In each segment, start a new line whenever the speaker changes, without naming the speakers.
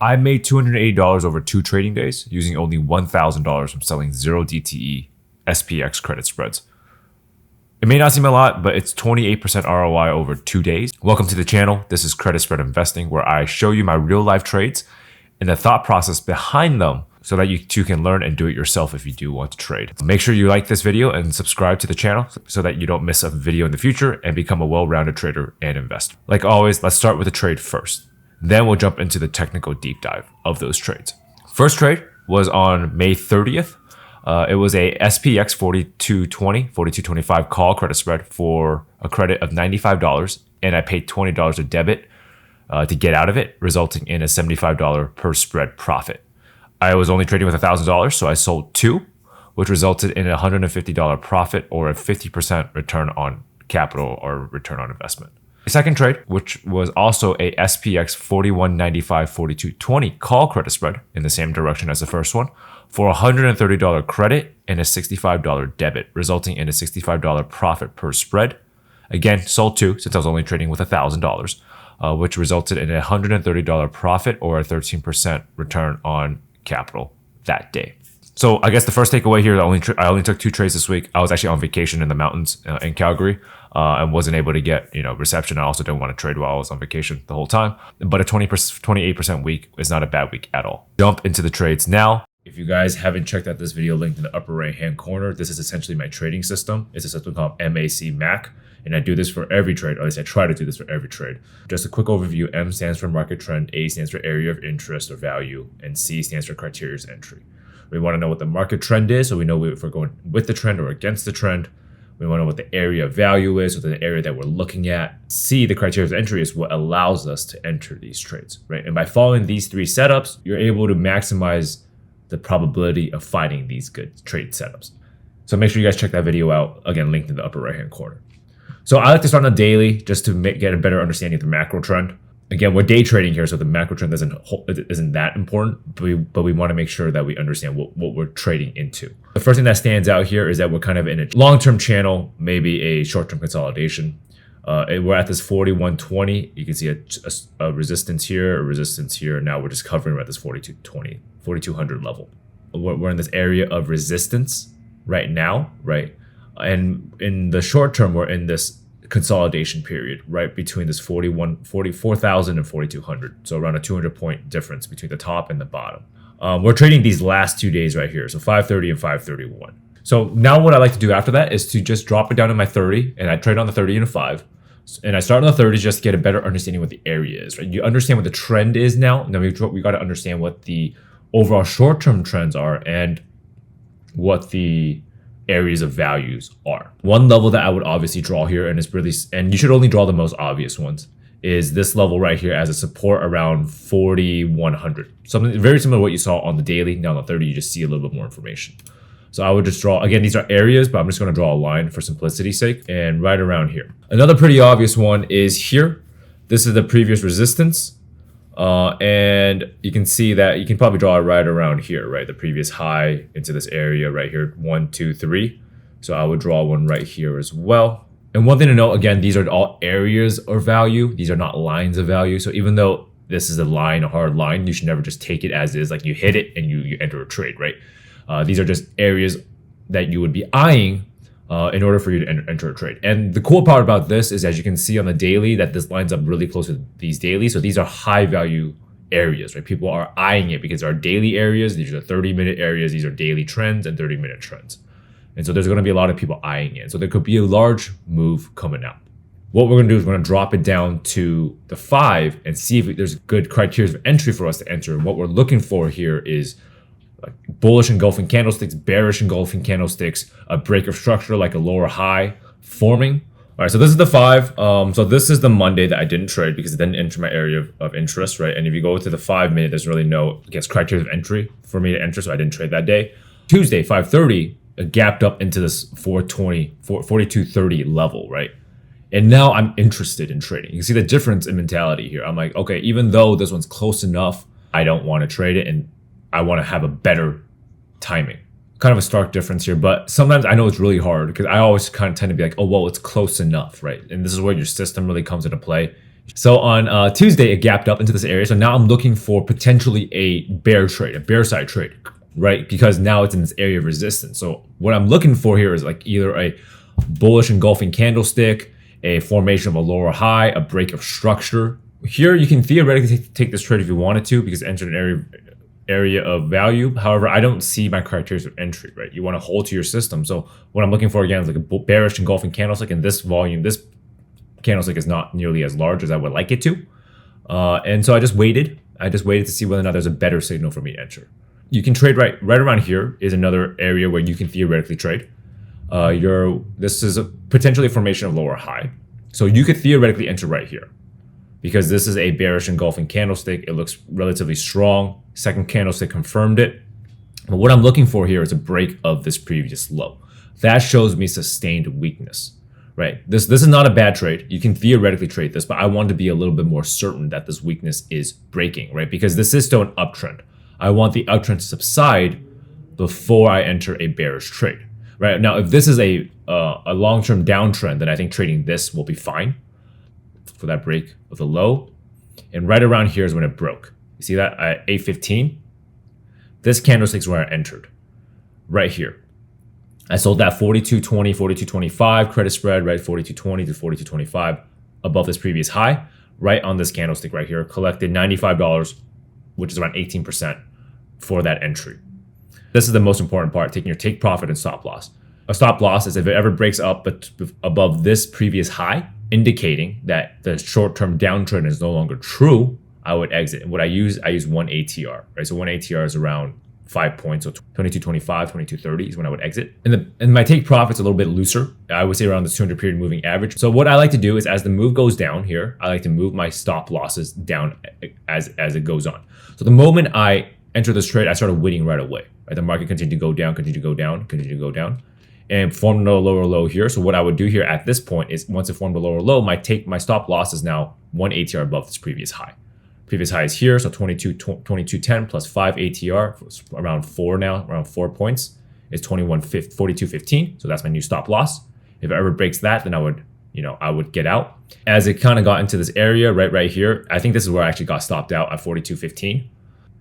I made $280 over 2 trading days using only $1,000 from selling 0 DTE SPX credit spreads. It may not seem a lot, but it's 28% ROI over 2 days. Welcome to the channel. This is Credit Spread Investing, where I show you my real life trades and the thought process behind them so that you too can learn and do it yourself if you do want to trade. Make sure you like this video and subscribe to the channel so that you don't miss a video in the future and become a well-rounded trader and investor. Like always, let's start with the trade first. Then we'll jump into the technical deep dive of those trades. First trade was on May 30th. It was a SPX 4225 call credit spread for a credit of $95, and I paid $20 a debit to get out of it, resulting in a $75 per spread profit. I was only trading with $1,000, so I sold 2, which resulted in a $150 profit or a 50% return on capital or return on investment. The second trade, which was also a SPX 4195-4220 call credit spread in the same direction as the first one, for a $130 credit and a $65 debit, resulting in a $65 profit per spread. Again, sold 2 since I was only trading with $1,000, which resulted in a $130 profit or a 13% return on capital that day. So I guess the first takeaway here is I only took 2 trades this week. I was actually on vacation in the mountains in Calgary and wasn't able to get reception. I also didn't want to trade while I was on vacation the whole time. But a 28% week is not a bad week at all. Jump into the trades now. If you guys haven't checked out this video linked in the upper right hand corner, this is essentially my trading system. It's a system called MAC, and I do this for every trade, or at least I try to do this for every trade. Just a quick overview: M stands for market trend, A stands for area of interest or value, and C stands for criteria of entry. We want to know what the market trend is, so we know if we're going with the trend or against the trend. We want to know what the area of value is, or the area that we're looking at. C, the criteria of entry, is what allows us to enter these trades, right? And by following these 3 setups, you're able to maximize the probability of finding these good trade setups. So make sure you guys check that video out. Again, linked in the upper right hand corner. So I like to start on a daily just to get a better understanding of the macro trend. Again, we're day trading here, so the macro trend isn't that important, but we want to make sure that we understand what we're trading into. The first thing that stands out here is that we're kind of in a long-term channel, maybe a short-term consolidation. We're at this 4120. You can see a resistance here, a resistance here. Now we're just covering at this 4220, 4200 level. We're in this area of resistance right now, right? And in the short term, we're in this consolidation period, right between this 44,000 and 4,200. So around a 200-point difference between the top and the bottom. We're trading these last 2 days right here, so 530 and 531. So now what I like to do after that is to just drop it down to my 30, and I trade on the 30 and a 5. And I start on the 30 just to get a better understanding what the area is, right? You understand what the trend is now. Now we got to understand what the overall short-term trends are and what the areas of values are. One level that I would obviously draw here, and you should only draw the most obvious ones, is this level right here as a support around 4,100. Something very similar to what you saw on the daily. Now on the 30, you just see a little bit more information. So I would just draw, again, these are areas, but I'm just going to draw a line for simplicity's sake, and right around here. Another pretty obvious one is here. This is the previous resistance. And you can see that you can probably draw it right around here, right? The previous high into this area right here, 1, 2, 3. So I would draw one right here as well. And one thing to note, again, these are all areas of value. These are not lines of value. So even though this is a line, a hard line, you should never just take it as is. Like you hit it and you enter a trade, right? These are just areas that you would be eyeing in order for you to enter a trade. And the cool part about this is, as you can see on the daily, that this lines up really close with these dailies. So these are high value areas, right? People are eyeing it because there are daily areas. These are 30-minute areas. These are daily trends and 30-minute trends. And so there's going to be a lot of people eyeing it. So there could be a large move coming out. What we're going to do is we're going to drop it down to the 5 and see if there's good criteria of entry for us to enter. And what we're looking for here is like bullish engulfing candlesticks, bearish engulfing candlesticks, a break of structure like a lower high forming. All right, so this is the 5. So this is the Monday that I didn't trade because it didn't enter my area of interest, right? And if you go to the 5-minute, there's really no, I guess, criteria of entry for me to enter, so I didn't trade that day. Tuesday, 5:30, it gapped up into this 4230 level, right? And now I'm interested in trading. You can see the difference in mentality here. I'm like, okay, even though this one's close enough, I don't want to trade it, and I want to have a better timing. Kind of a stark difference here, but sometimes I know it's really hard because I always kind of tend to be like, oh, well, it's close enough, right? And this is where your system really comes into play. So on Tuesday, it gapped up into this area. So now I'm looking for potentially a bear trade, a bear side trade, right? Because now it's in this area of resistance. So what I'm looking for here is like either a bullish engulfing candlestick, a formation of a lower high, a break of structure. Here you can theoretically take this trade if you wanted to, because it entered an area of value. However, I don't see my criteria of entry, right? You want to hold to your system. So what I'm looking for again is like a bearish engulfing candlestick, and this volume, this candlestick is not nearly as large as I would like it to. And so I just waited. To see whether or not there's a better signal for me to enter. You can trade right around here is another area where you can theoretically trade. This is potentially a formation of lower high. So you could theoretically enter right here because this is a bearish engulfing candlestick. It looks relatively strong. Second candlestick confirmed it. But what I'm looking for here is a break of this previous low. That shows me sustained weakness, right? This is not a bad trade. You can theoretically trade this, but I want to be a little bit more certain that this weakness is breaking, right? Because this is still an uptrend. I want the uptrend to subside before I enter a bearish trade. Right now, if this is a long-term downtrend, then I think trading this will be fine for that break of the low. And right around here is when it broke. You see that at 8:15? This candlestick is where I entered, right here. I sold that 42.20, 42.25 credit spread, right? 42.20 to 42.25 above this previous high, right on this candlestick right here. Collected $95, which is around 18% for that entry. This is the most important part, taking your take profit and stop loss. A stop loss is if it ever breaks up but above this previous high, indicating that the short-term downtrend is no longer true, I would exit. And what I use 1 ATR, right? So 1 ATR is around 5 points, so 22.25, 22.30 is when I would exit. And my take profit's a little bit looser. I would say around the 200 period moving average. So what I like to do is as the move goes down here, I like to move my stop losses down as it goes on. So the moment I enter this trade, I started winning right away. Right? The market continued to go down, and formed a lower low here. So what I would do here at this point is once it formed a lower low, my stop loss is now 1 ATR above this previous high. Previous high is here, so 22.10 plus 5 ATR, around 4 now, around 4 points, is 42.15. So that's my new stop loss. If it ever breaks that, then I would get out. As it kind of got into this area, right here, I think this is where I actually got stopped out at 42.15.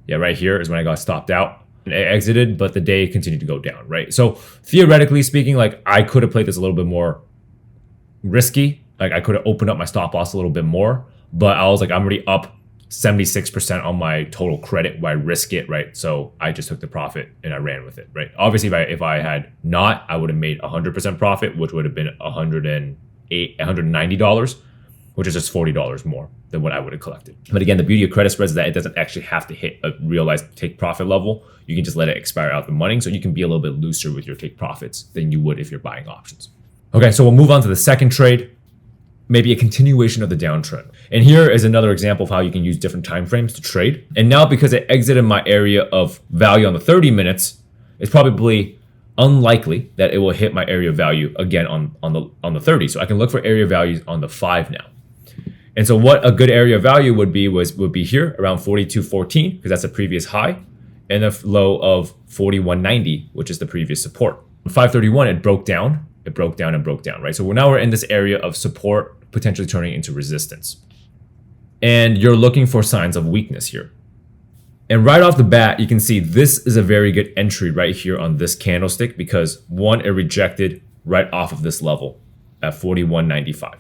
Yeah, right here is when I got stopped out. I exited, but the day continued to go down, right? So theoretically speaking, like I could have played this a little bit more risky. Like I could have opened up my stop loss a little bit more, but I was like, I'm already up 76% on my total credit. Why risk it, right? So I just took the profit and I ran with it, right? Obviously, if I had not, I would have made 100% profit, which would have been $190, which is just $40 more than what I would have collected. But again, the beauty of credit spreads is that it doesn't actually have to hit a realized take profit level. You can just let it expire out the money. So you can be a little bit looser with your take profits than you would if you're buying options. Okay, so we'll move on to the second trade, maybe a continuation of the downtrend. And here is another example of how you can use different time frames to trade. And now because it exited my area of value on the 30 minutes, it's probably unlikely that it will hit my area of value again on the 30. So I can look for area values on the 5 now. And so what a good area of value would be here around 42.14, because that's the previous high, and a low of 41.90, which is the previous support. 531, it broke down, right? So we're in this area of support potentially turning into resistance. And you're looking for signs of weakness here. And right off the bat, you can see this is a very good entry right here on this candlestick because one, it rejected right off of this level at 41.95.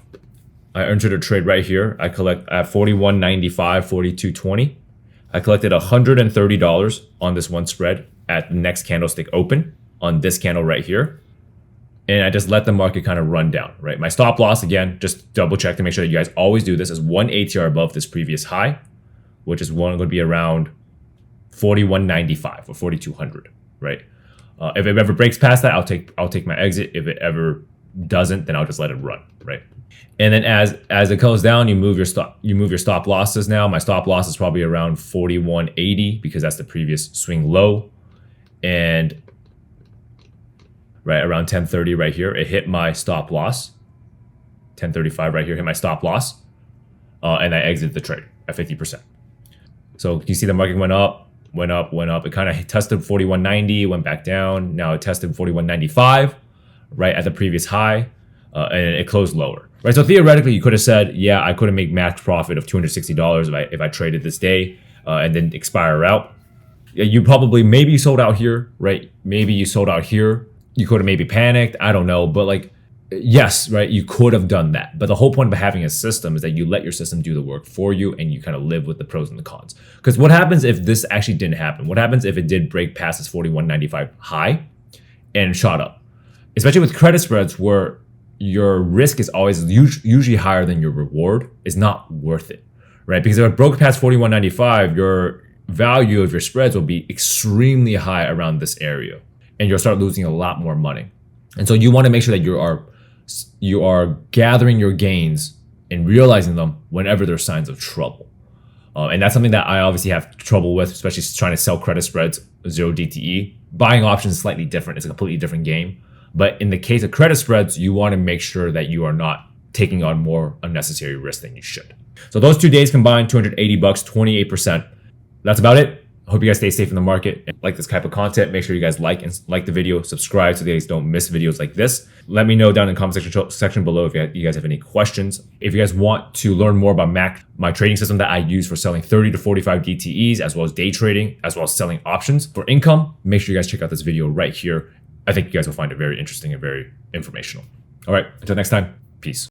I entered a trade right here. I collect at 41.95, 42.20. I collected $130 on this one spread at the next candlestick open on this candle right here. And I just let the market kind of run down, right? My stop loss, again, just double check to make sure that you guys always do this, is 1 ATR above this previous high, which is going to be around 41.95 or 4,200, right? If it ever breaks past that, I'll take my exit. If it ever doesn't, then I'll just let it run, right? And then as it goes down, you move your stop losses now. My stop loss is probably around 41.80 because that's the previous swing low. And right around 10.30 right here, it hit my stop loss. 10.35 right here hit my stop loss. And I exited the trade at 50%. So you see the market went up. It kind of tested 41.90, went back down. Now it tested 41.95 right at the previous high. and it closed lower, right? So theoretically, you could have said, yeah, I couldn't make max profit of $260 if I traded this day and then expire out. Yeah, you probably, maybe you sold out here, right? Maybe you sold out here. You could have maybe panicked. I don't know. But like, yes, right? You could have done that. But the whole point of having a system is that you let your system do the work for you and you kind of live with the pros and the cons. Because what happens if this actually didn't happen? What happens if it did break past this 41.95 high and shot up? Especially with credit spreads where your risk is always usually higher than your reward, is not worth it, right? Because if it broke past 41.95, your value of your spreads will be extremely high around this area and you'll start losing a lot more money. And so you want to make sure that you are gathering your gains and realizing them whenever there's signs of trouble. And that's something that I obviously have trouble with, especially trying to sell credit spreads, 0 DTE. Buying options is slightly different. It's a completely different game. But in the case of credit spreads, you want to make sure that you are not taking on more unnecessary risk than you should. So those 2 days combined, $280, 28%. That's about it. I hope you guys stay safe in the market and like this type of content. Make sure you guys like the video, subscribe so you guys don't miss videos like this. Let me know down in the comment section below if you guys have any questions. If you guys want to learn more about my trading system that I use for selling 30 to 45 DTEs, as well as day trading, as well as selling options for income, make sure you guys check out this video right here. I think you guys will find it very interesting and very informational. All right, until next time, peace.